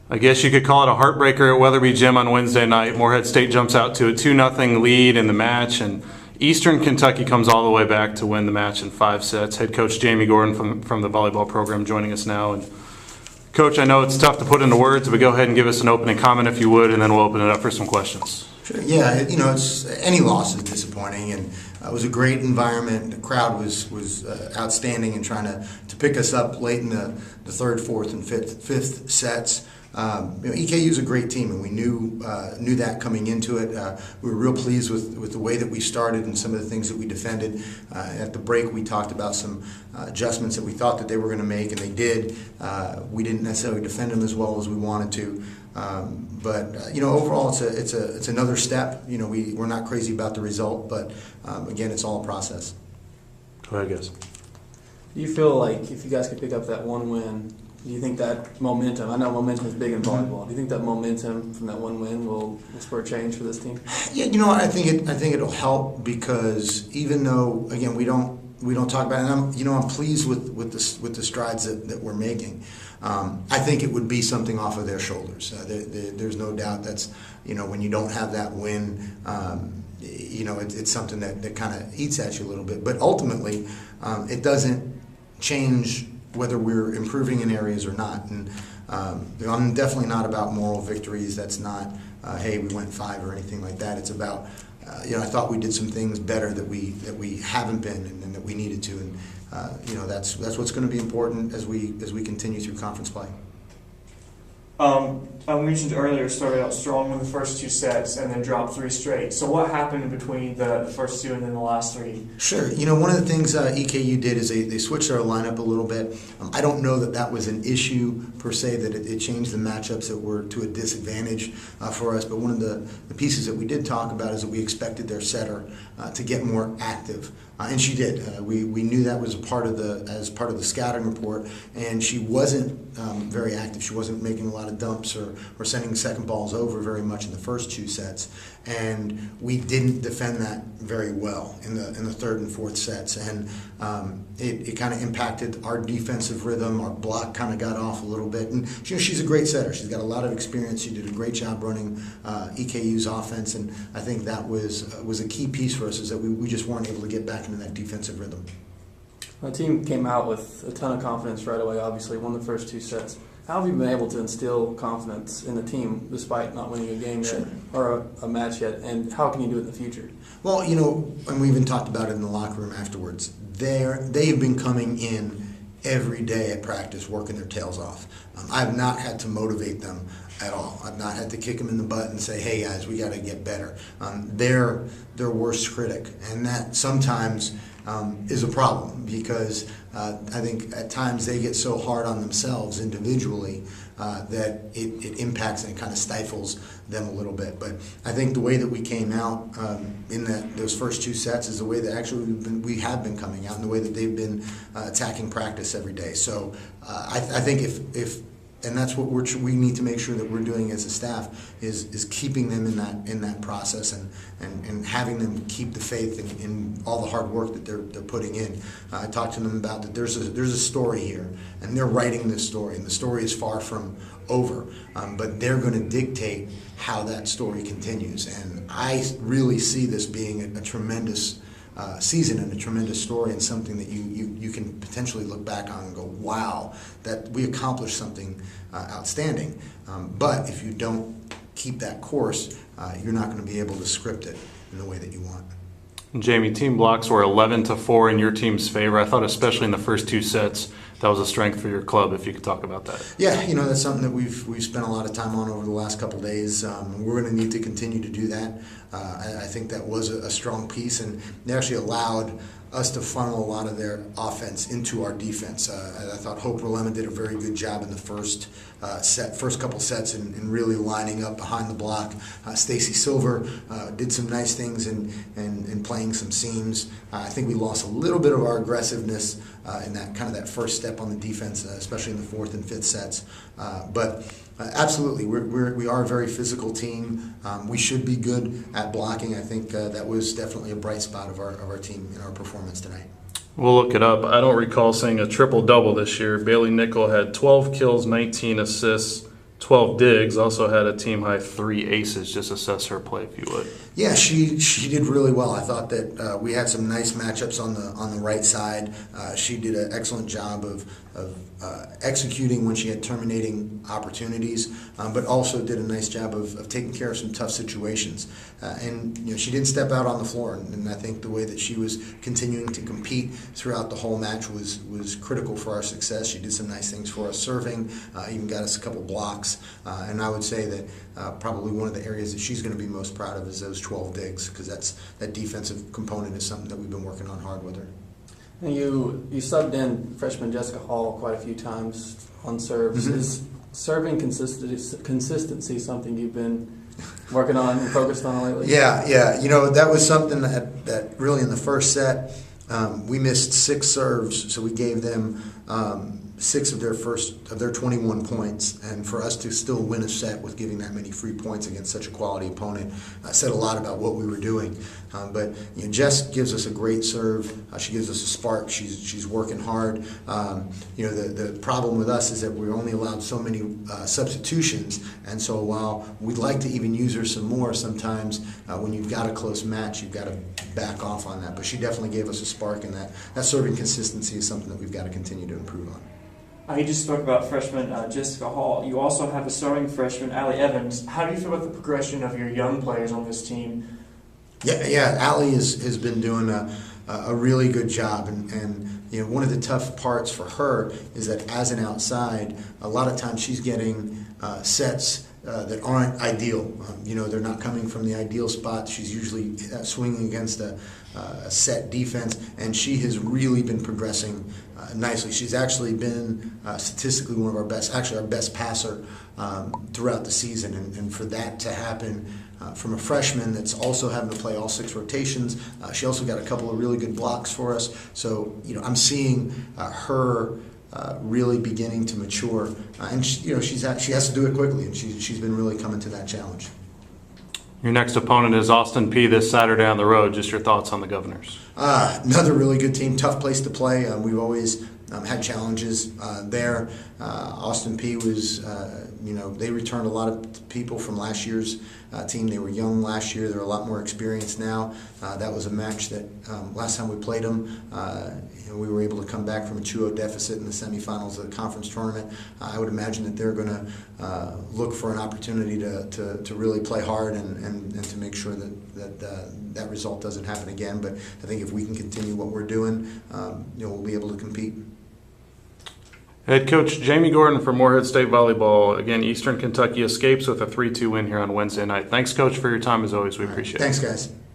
I guess you could call it a heartbreaker at Weatherby Gym on Wednesday night. Morehead State jumps out to a 2-0 lead in the match, and Eastern Kentucky comes all the way back to win the match in 5 sets. Head coach Jaime Gordon from the volleyball program joining us now. And Coach, I know it's tough to put into words, but go ahead and give us an opening comment if you would, and then we'll open it up for some questions. Sure. Yeah, it's any loss is disappointing, and it was a great environment. The crowd was outstanding in trying to pick us up late in the third, fourth, and fifth sets. EKU is a great team, and we knew that coming into it. We were real pleased with the way that we started and some of the things that we defended. At the break, we talked about some adjustments that we thought that they were going to make, and they did. We didn't necessarily defend them as well as we wanted to. But overall, it's another step. We're not crazy about the result, but again, it's all a process. Go ahead, guys. Do you feel like if you guys could pick up that one win, do you think that momentum, I know momentum is big in volleyball, do you think that momentum from that one win will spur change for this team? Yeah, I think it'll help, because even though, again, we don't talk about it, and I'm pleased with the strides that we're making. I think it would be something off of their shoulders. There's no doubt that's, when you don't have that win, it's something that kind of eats at you a little bit. But ultimately, it doesn't change whether we're improving in areas or not. And I'm definitely not about moral victories. That's not, hey, we went 5 or anything like that. It's about, I thought we did some things better that we haven't been and that we needed to. And that's what's going to be important as we continue through conference play. I mentioned earlier, started out strong in the first 2 sets and then dropped 3 straight. So what happened in between the first 2 and then the last 3? Sure. One of the things EKU did is they switched our lineup a little bit. I don't know that was an issue per se, that it changed the matchups that were to a disadvantage for us. But one of the pieces that we did talk about is that we expected their setter to get more active. And she did. We knew that was part of the scouting report, and she wasn't very active. She wasn't making a lot of dumps or sending second balls over very much in the first 2 sets, and we didn't defend that very well in the third and fourth sets, and it kind of impacted our defensive rhythm. Our block kind of got off a little bit, and she's a great setter. She's got a lot of experience. She did a great job running EKU's offense, and I think that was a key piece for us, is that we just weren't able to get back into that defensive rhythm. The team came out with a ton of confidence right away, obviously, won the first 2 sets. How have you been able to instill confidence in the team despite not winning a game yet, or a match yet, and how can you do it in the future? Well, and we even talked about it in the locker room afterwards. They've been coming in every day at practice working their tails off. I've not had to motivate them at all. I've not had to kick them in the butt and say, hey guys, we got to get better. They're their worst critic, and that sometimes is a problem, because I think at times they get so hard on themselves individually that it impacts and it kind of stifles them a little bit. But I think the way that we came out in those first 2 sets is the way that actually we have been coming out, and the way that they've been attacking practice every day. So I think if and that's what we need to make sure that we're doing as a staff, is keeping them in that process and having them keep the faith in all the hard work that they're putting in. I talked to them about that there's a story here, and they're writing this story, and the story is far from over, but they're going to dictate how that story continues. And I really see this being a tremendous season and a tremendous story, and something that you can potentially look back on and go, wow, that we accomplished something outstanding. But if you don't keep that course, you're not going to be able to script it in the way that you want. Jamie, team blocks were 11-4 in your team's favor. I thought especially in the first 2 sets, that was a strength for your club, if you could talk about that. Yeah, that's something that we've spent a lot of time on over the last couple of days. We're going to need to continue to do that. I think that was a strong piece, and they actually allowed us to funnel a lot of their offense into our defense. I thought Hope Rolema did a very good job in the first couple sets in really lining up behind the block. Stacy Silver did some nice things in playing some seams. I think we lost a little bit of our aggressiveness in that first step on the defense, especially in the fourth and fifth sets. But absolutely, we are a very physical team. We should be good at blocking. I think that was definitely a bright spot of our team in our performance tonight. We'll look it up. I don't recall seeing a triple-double this year. Bailey Nickel had 12 kills, 19 assists, 12 digs, also had a team-high 3 aces. Just assess her play, if you would. Yeah, she did really well. I thought that we had some nice matchups on the right side. She did an excellent job of executing when she had terminating opportunities, but also did a nice job of taking care of some tough situations. And she didn't step out on the floor, and I think the way that she was continuing to compete throughout the whole match was critical for our success. She did some nice things for us serving, even got us a couple blocks, and I would say that probably one of the areas that she's going to be most proud of is those 12 digs, because that defensive component is something that we've been working on hard with her. And you subbed in freshman Jessica Hall quite a few times on serves. Mm-hmm. Is serving consistency something you've been working on and focused on lately? Yeah. That was something that really in the first set we missed 6 serves, so we gave them 6 of their 21 points, and for us to still win a set with giving that many free points against such a quality opponent said a lot about what we were doing. But Jess gives us a great serve. She gives us a spark. She's working hard. The problem with us is that we're only allowed so many substitutions, and so while we'd like to even use her some more, sometimes when you've got a close match, you've got to back off on that. But she definitely gave us a spark, and that serving consistency is something that we've got to continue to improve on. You just spoke about freshman Jessica Hall. You also have a starting freshman, Allie Evans. How do you feel about the progression of your young players on this team? Yeah. Allie has been doing a really good job, and one of the tough parts for her is that as an outside, a lot of times she's getting sets that aren't ideal. They're not coming from the ideal spot. She's usually swinging against a set defense, and she has really been progressing nicely. She's actually been statistically one of our best, actually our best passer throughout the season, and for that to happen from a freshman that's also having to play all 6 rotations, she also got a couple of really good blocks for us. So I'm seeing her really beginning to mature, and she has to do it quickly, and she's been really coming to that challenge. Your next opponent is Austin P this Saturday on the road. Just your thoughts on the Governors. Another really good team, tough place to play. We've always had challenges there. Austin P was, they returned a lot of people from last year's team. They were young last year. They're a lot more experienced now. That was a match that last time we played them, we were able to come back from a 2-0 deficit in the semifinals of the conference tournament. I would imagine that they're going to look for an opportunity to really play hard and to make sure that result doesn't happen again. But I think if we can continue what we're doing, we'll be able to compete. Head coach Jaime Gordon for Morehead State Volleyball. Again, Eastern Kentucky escapes with a 3-2 win here on Wednesday night. Thanks, Coach, for your time as always. We appreciate it. Thanks, guys.